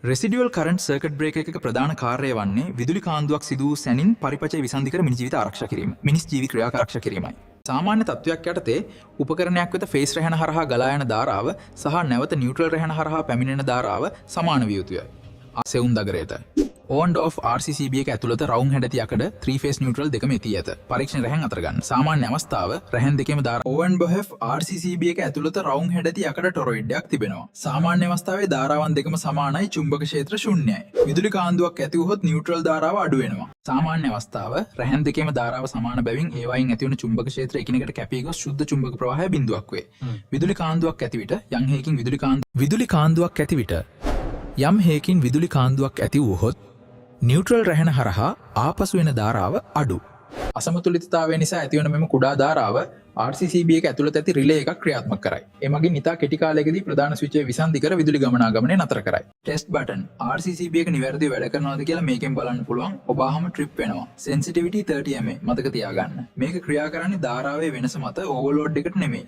රෙසිඩියුවල් current circuit breaker එකක ප්‍රධාන කාර්යය වන්නේ විදුලි කාන්දුවක් සිදු වූ සැනින් පරිපථය විසන්ධි කර මිනිස් ජීවිත ආරක්ෂා කිරීම. මිනිස් ජීවිත ක්‍රියාකාරී ආරක්ෂා කිරීමයි. සාමාන්‍ය තත්ත්වයක් යටතේ උපකරණයක් වෙත ෆේස් රැහැන හරහා ගලා යන ධාරාව සහ නැවත නියුට්‍රල් රැහැන හරහා පැමිණෙන ධාරාව සමාන විය යුතුය. සෙවුන් දගරයට. on off RCCB එක ඇතුළත රවුම් හැඩති යකඩ 3 phase neutral දෙකම ඇති ඇත. පරීක්ෂණ රැහැන් අතර ගන්න. සාමාන්‍ය අවස්ථාව රැහැන් දෙකේම ධාරාව on off RCCB එක ඇතුළත රවුම් හැඩති යකඩ ටොරොයිඩ්යක් තිබෙනවා. සාමාන්‍ය අවස්ථාවේ ධාරාවන් දෙකම සමානයි, චුම්බක ක්ෂේත්‍ර ශූන්‍යයි. විදුලි කාන්දුවක් ඇති වුවහොත් නියුට්‍රල් ධාරාව අඩු වෙනවා. සාමාන්‍ය අවස්ථාව රැහැන් දෙකේම ධාරාව සමාන බැවින් ඒවායින් ඇති වන චුම්බක ක්ෂේත්‍ර එකිනෙකට කැපී ගොස් ශුද්ධ චුම්බක ප්‍රවාහය බිඳුවක් වේ. විදුලි කාන්දුවක් ඇති විට යම් හේකින් විදුලි කාන්දුවක් ඇති විට යම් හේකින් විදුලි කාන්දුවක් ඇති වුවහොත් නියුට්‍රල් රැහැන හරහා ආපසු වෙන ධාරාව අඩු. අසමතුලිතතාවය නිසා ඇතිවන මෙම කුඩා ධාරාව RCCB එක ඇතුළත ඇති රිලේ එකක් ක්‍රියාත්මක කරයි. එමගින් ඉතා කෙටි කාලයකදී ප්‍රධාන ස්විචය විසන්ධි කර විදුලි ගමනාගමනය නතර කරයි. ටෙස්ට් බටන් RCCB එක නිවැරදිව වැඩ කරනවද කියලා මේකෙන් බලන්න පුළුවන්. ඔබාහම ට්‍රිප් වෙනවා. sensitivity 30 mA මතක තියාගන්න. මේක ක්‍රියා කරන්නේ ධාරාවේ වෙනස මත ඕවර්ලෝඩ් එකට නෙමෙයි.